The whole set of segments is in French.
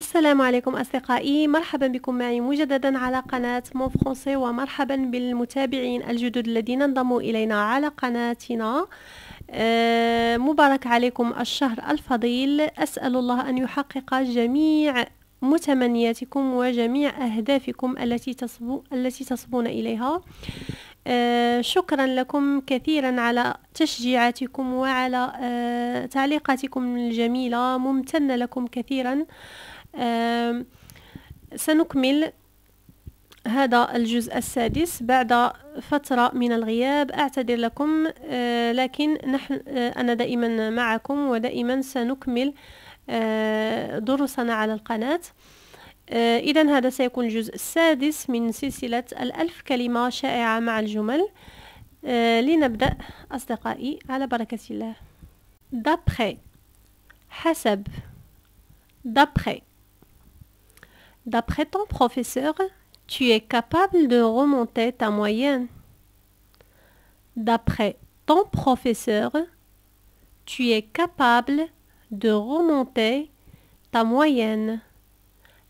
السلام عليكم أصدقائي، مرحبا بكم معي مجددا على قناة مون فرونسي، ومرحبا بالمتابعين الجدد الذين انضموا إلينا على قناتنا. مبارك عليكم الشهر الفضيل. أسأل الله أن يحقق جميع متمنياتكم وجميع أهدافكم التي تصبون إليها. شكرا لكم كثيرا على تشجيعاتكم وعلى تعليقاتكم الجميلة، ممتنة لكم كثيرا. سنكمل هذا الجزء السادس بعد فترة من الغياب، أعتذر لكم، لكن أنا دائما معكم ودائما سنكمل دروسنا على القناة. إذن هذا سيكون الجزء السادس من سلسلة 1000 كلمة شائعة مع الجمل. لنبدأ أصدقائي على بركة الله. d'après حسب. d'après ton professeur, tu es capable de remonter ta moyenne. D'après ton professeur, tu es capable de remonter ta moyenne.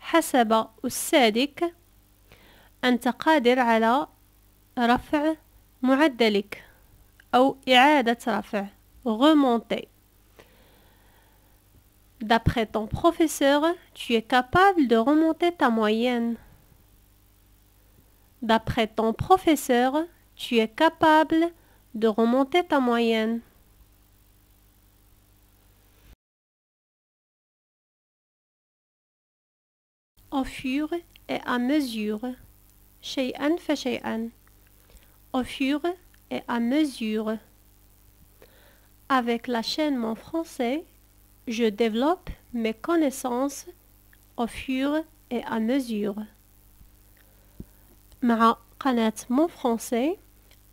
حسب أستاذك أنت قادر على رفع معدلك أو إعادة رفع. remonter. D'après ton professeur, tu es capable de remonter ta moyenne. D'après ton professeur, tu es capable de remonter ta moyenne. Au fur et à mesure. شيئا فشيئا. Au fur et à mesure. Avec l'enchaînement français, je développe mes connaissances au fur et à mesure. مع قناة مون فرونسي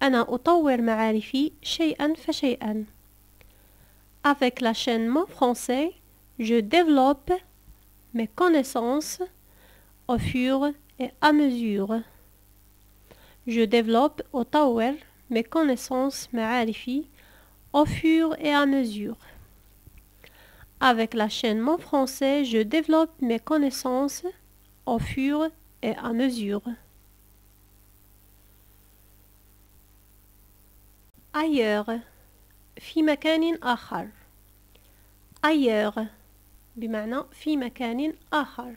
أنا أطور معارفي شيئا فشيئا. Avec la chaîne Mon Français, je développe mes connaissances au fur et à mesure. Je développe أطور mes connaissances معارفي au fur et à mesure. Avec la chaîne Mon Français, je développe mes connaissances au fur et à mesure. ailleurs. في مكان آخر. ailleurs بمعنى في مكان آخر.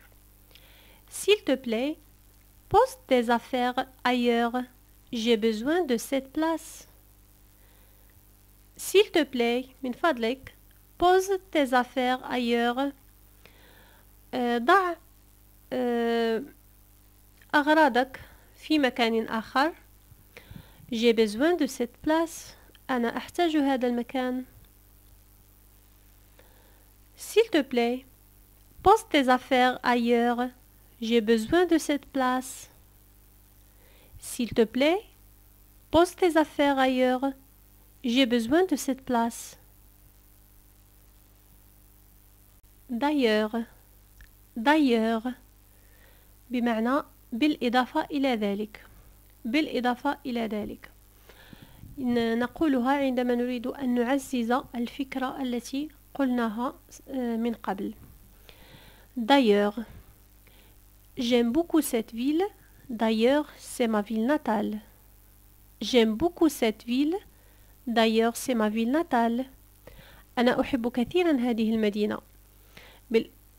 S'il te plaît, pose tes affaires ailleurs. J'ai besoin de cette place. S'il te plaît, من فضلك, pose tes affaires ailleurs. ضع أغراضك في مكان آخر. J'ai besoin de cette place. أنا أحتاج هذا المكان. S'il te plaît, pose tes affaires ailleurs. J'ai besoin de cette place. S'il te plaît, pose tes affaires ailleurs. J'ai besoin de cette place. D'ailleurs. d'ailleurs بمعنى بالإضافة إلى ذلك. بالإضافة إلى ذلك نقولها عندما نريد أن نعزز الفكرة التي قلناها من قبل. D'ailleurs, j'aime beaucoup cette ville. D'ailleurs, c'est ma ville natale. J'aime beaucoup cette ville. D'ailleurs, c'est ma ville natale. أنا أحب كثيرا هذه المدينة.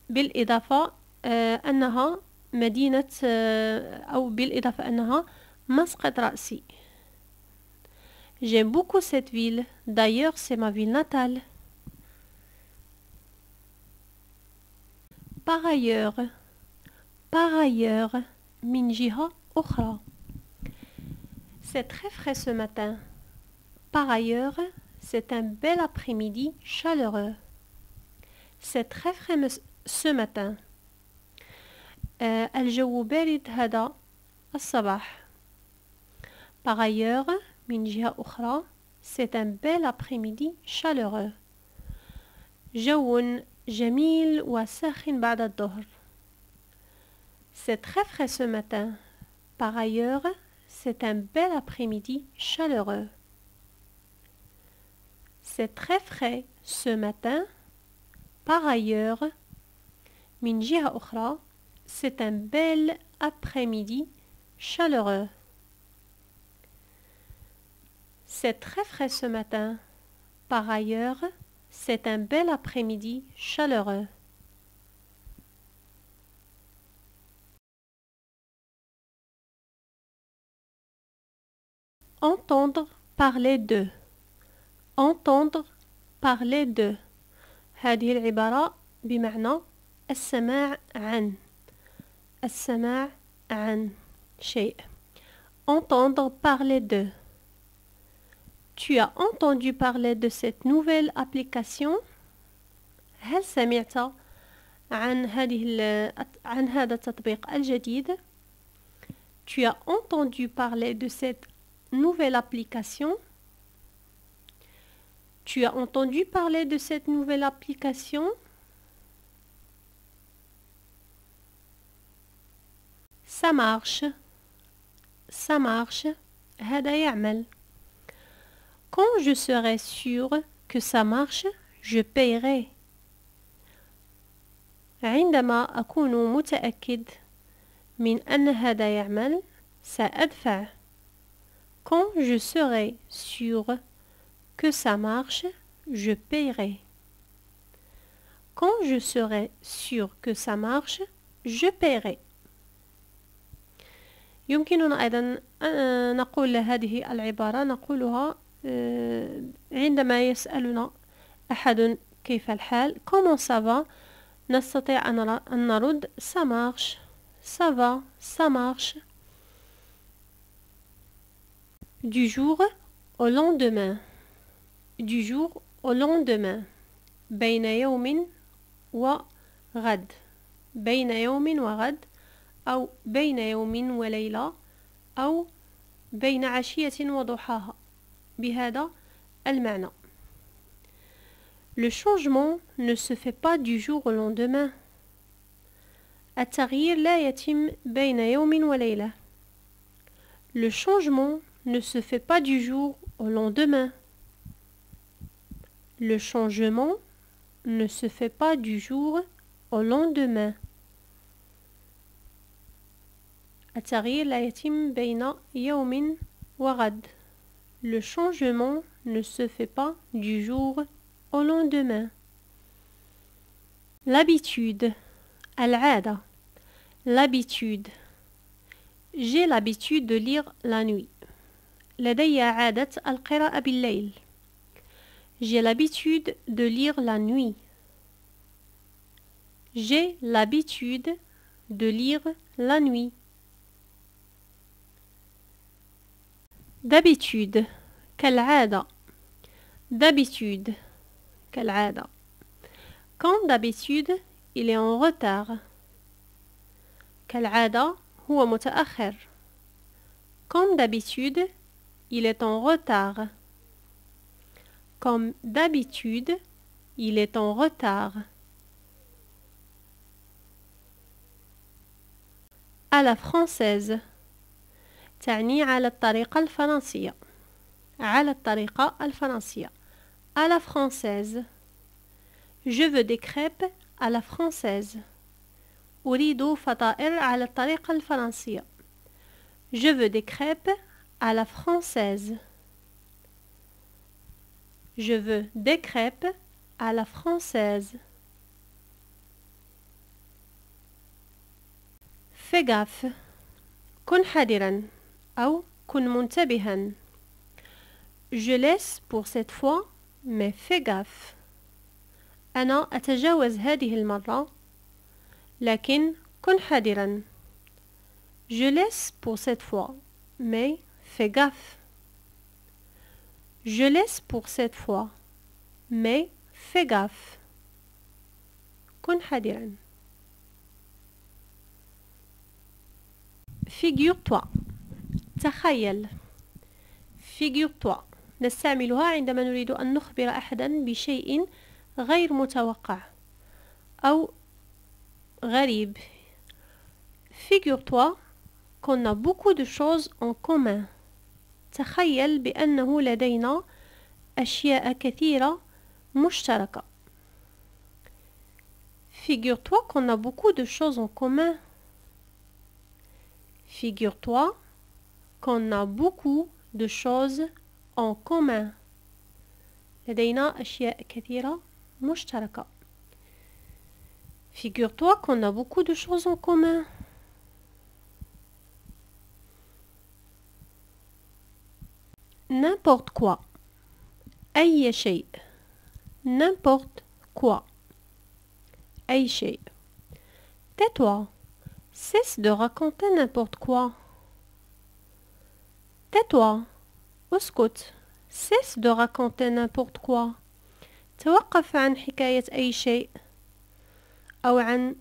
بالإضافة أنها مدينة أو بالإضافة أنها مسقط رأسي. J'aime beaucoup cette ville. D'ailleurs, c'est ma ville natale. Par ailleurs. Par ailleurs من جهة أخرى. C'est très frais ce matin. Par ailleurs, c'est un bel après-midi chaleureux. C'est très frais ce matin. الجو بارد هذا الصباح. Par ailleurs, من جهة أخرى, c'est un bel après-midi chaleureux. جو جميل وساخن بعد الظهر. C'est très frais ce matin. Par ailleurs, c'est un bel après-midi chaleureux. C'est très frais ce matin. Par ailleurs, من جهة أخرى c'est un bel après-midi chaleureux. C'est très frais ce matin. Par ailleurs, c'est un bel après-midi chaleureux. Entendre parler de. Entendre parler de. هذه العبارة بمعنى السماع عن. السماع عن شيء. Entendre parler de. Tu as entendu parler de cette nouvelle application? هل سمعت عن هذا التطبيق الجديد؟ Tu as entendu parler de cette nouvelle application? Tu as entendu parler de cette nouvelle application? Ça marche. Ça marche. هذا يعمل. Quand je serai sûr que ça marche, je paierai. عندما أكون متأكد من أن هذا يعمل، سأدفع. Quand je serai sûr que ça marche, je paierai. Quand je serai sûr que ça marche, je paierai. يمكننا أيضا أن نقول هذه العبارة نقولها عندما يسألنا أحد كيف الحال comment ça va نستطيع أن نرد ça marche ça va ça marche. Du jour au lendemain. Du jour au lendemain. بين يوم وغد. بين يوم وغد أو بين يوم وليلة أو بين عشية وضحاها بهذا المعنى. Le changement ne se fait pas du jour au lendemain. التغيير لا يتم بين يوم وليلة. Le changement ne se fait pas du jour au lendemain. Le changement ne se fait pas du jour au lendemain. التغيير لا يتم بين يوم وغد. Le changement ne se fait pas du jour au lendemain. L'habitude. العادة. L'habitude. J'ai l'habitude de lire la nuit. لدي عادة القراءة بالليل. J'ai l'habitude de lire la nuit. J'ai l'habitude de lire la nuit. D'habitude. كالعادة. D'habitude. كالعادة. Quand d'habitude il est en retard. كالعادة هو متأخر. Comme d'habitude il est en retard. Comme d'habitude il est en retard. À la française. تعني على الطريقة الفرنسية. على الطريقة الفرنسية. À la française. Je veux des crêpes à la française. أريد فطائر على الطريقة الفرنسية. Je veux des crêpes à la française. Je veux des crêpes à la française. Fais gaffe. كن حذرا أو كن منتبها. Je laisse pour cette fois, mais fais gaffe. أنا أتجاوز هذه المرة، لكن كن حذرا. Je laisse pour cette fois, mais fais gaffe. Je laisse pour cette fois, mais fais gaffe. كن حذرا. Figure-toi. تخيل. Figure-toi. نستعملها عندما نريد أن نخبر أحدا بشيء غير متوقع أو غريب. Figure-toi qu'on a beaucoup de choses en commun. تخيل بأنه لدينا أشياء كثيرة مشتركة. Figure-toi qu'on a beaucoup de choses en commun. Figure-toi qu'on a beaucoup de choses en commun. لدينا أشياء كثيرة مشتركة. Figure-toi qu'on a beaucoup de choses en commun. N'importe quoi. أي شيء. N'importe quoi. أي شيء. Tais-toi. Cesse de raconter n'importe quoi. Tais-toi. اسكت. Cesse de raconter n'importe quoi. توقف عن حكاية أي شيء أو عن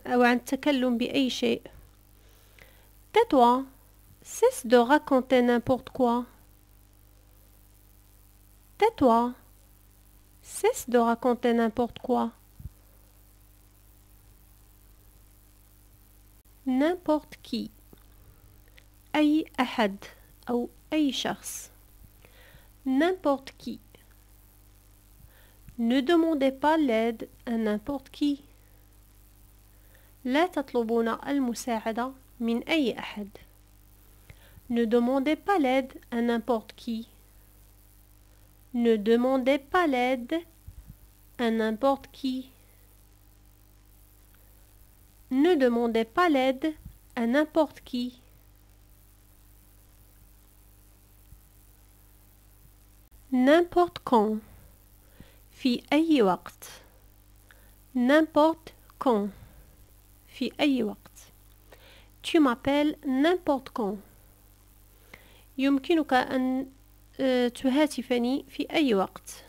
التكلم بأي شيء. Tais-toi. Cesse de raconter n'importe quoi. Tais-toi. Cesse de raconter n'importe quoi. N'importe qui. أي أحد أو أي شخص. N'importe qui. Ne demandez pas l'aide à n'importe qui. لا تطلبون المساعدة من أي أحد. Ne demandez pas l'aide à n'importe qui. Ne demandez pas l'aide à n'importe qui. Ne demandez pas l'aide à n'importe qui. N'importe quand. في أي وقت. N'importe quand. في أي وقت. Tu m'appelles n'importe quand. يمكنك أن تهاتفني في أي وقت.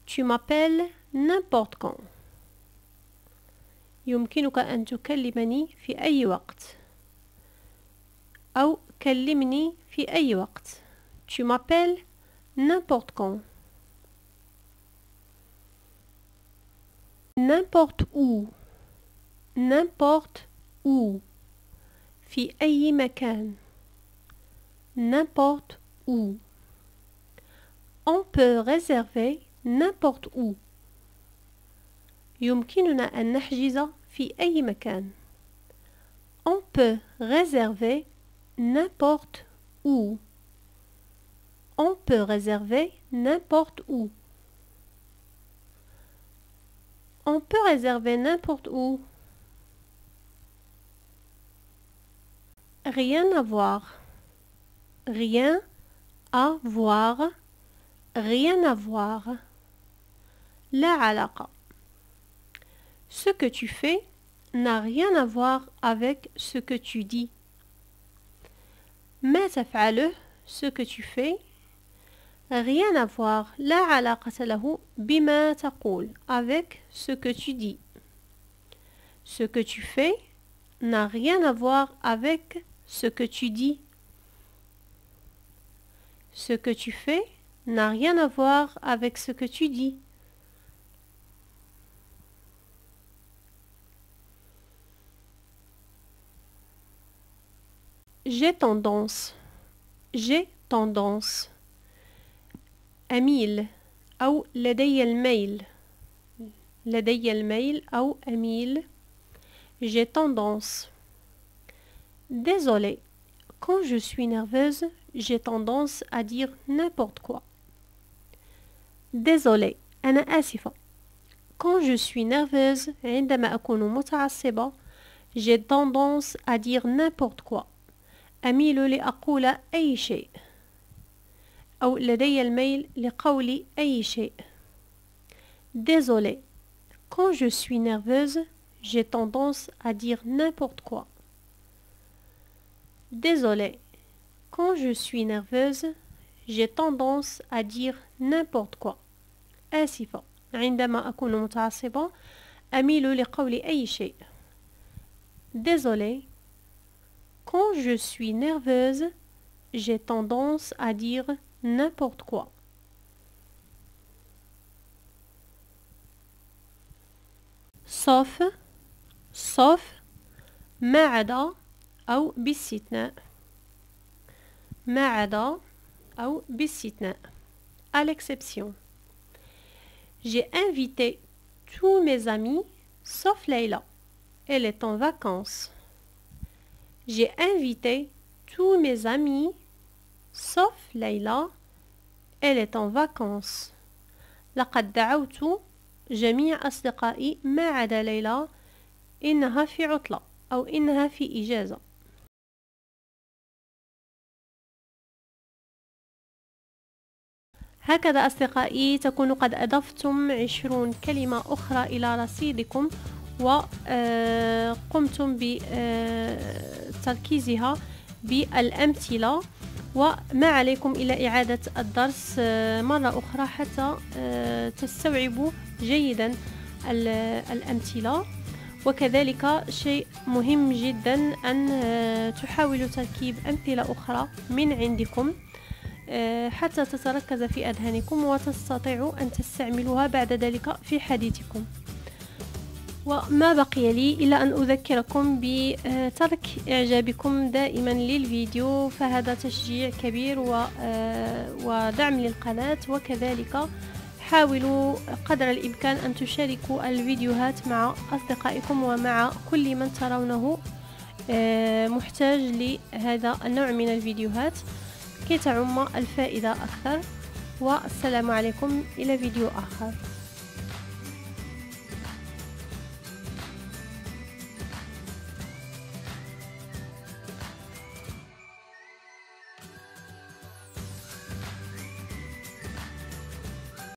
Tu m'appelles n'importe quand. يمكنك أن تكلمني في أي وقت. أو كلمني في أي وقت. Tu m'appelles n'importe quand. N'importe où. N'importe où. في أي مكان. N'importe où. On peut réserver n'importe où. يمكننا أن نحجز في أي مكان. On peut réserver n'importe où. On peut réserver n'importe où. On peut réserver n'importe où. Rien à voir. Rien à voir. Rien à voir. لا علاقة. Ce que tu fais n'a rien à voir avec ce que tu dis. ما تفعله, ce que tu fais, rien à voir, لا علاقة له بما تقول, avec ce que tu dis. Ce que tu fais n'a rien à voir avec ce que tu dis. Ce que tu fais n'a rien à voir avec ce que tu dis. J'ai tendance. J'ai tendance. أميل أو لدي الميل. لدي الميل أو أميل. J'ai tendance. Désolé. Quand je suis nerveuse, j'ai tendance à dire n'importe quoi. Désolé. أنا آسفة. Quand je suis nerveuse, عندما أكون متعصبة, j'ai tendance à dire n'importe quoi. أميل لأقول أي شيء. أو لدي الميل لقول أي شيء. Désolé. Quand je suis nerveuse, j'ai tendance à dire n'importe quoi. Désolé. Quand je suis nerveuse, j'ai tendance à dire n'importe quoi. آسفة. عندما أكون متعصبة أميل لقول أي شيء. Désolé. Quand je suis nerveuse, j'ai tendance à dire n'importe quoi. Sauf, sauf, ما عدا أو باستثناء. ما عدا أو باستثناء. À l'exception. J'ai invité tous mes amis sauf Leila. Elle est en vacances. J'ai invité tous mes amis sauf Leila. Elle est en vacances. لقد دعوت جميع أصدقائي ما عدا ليلى. إنها في عطلة أو إنها في إجازة. هكذا أصدقائي تكون قد أضفتم 20 كلمة أخرى إلى رصيدكم وقمتم بتركيزها بالأمثلة، وما عليكم إلا إعادة الدرس مرة أخرى حتى تستوعبوا جيدا الأمثلة. وكذلك شيء مهم جدا أن تحاولوا تركيب أمثلة أخرى من عندكم حتى تتركز في أذهانكم وتستطيعوا أن تستعملوها بعد ذلك في حديثكم. وما بقي لي إلا أن أذكركم بترك إعجابكم دائما للفيديو، فهذا تشجيع كبير ودعم للقناة. وكذلك حاولوا قدر الإمكان أن تشاركوا الفيديوهات مع أصدقائكم ومع كل من ترونه محتاج لهذا النوع من الفيديوهات كي تعم الفائدة أكثر. والسلام عليكم، إلى فيديو آخر.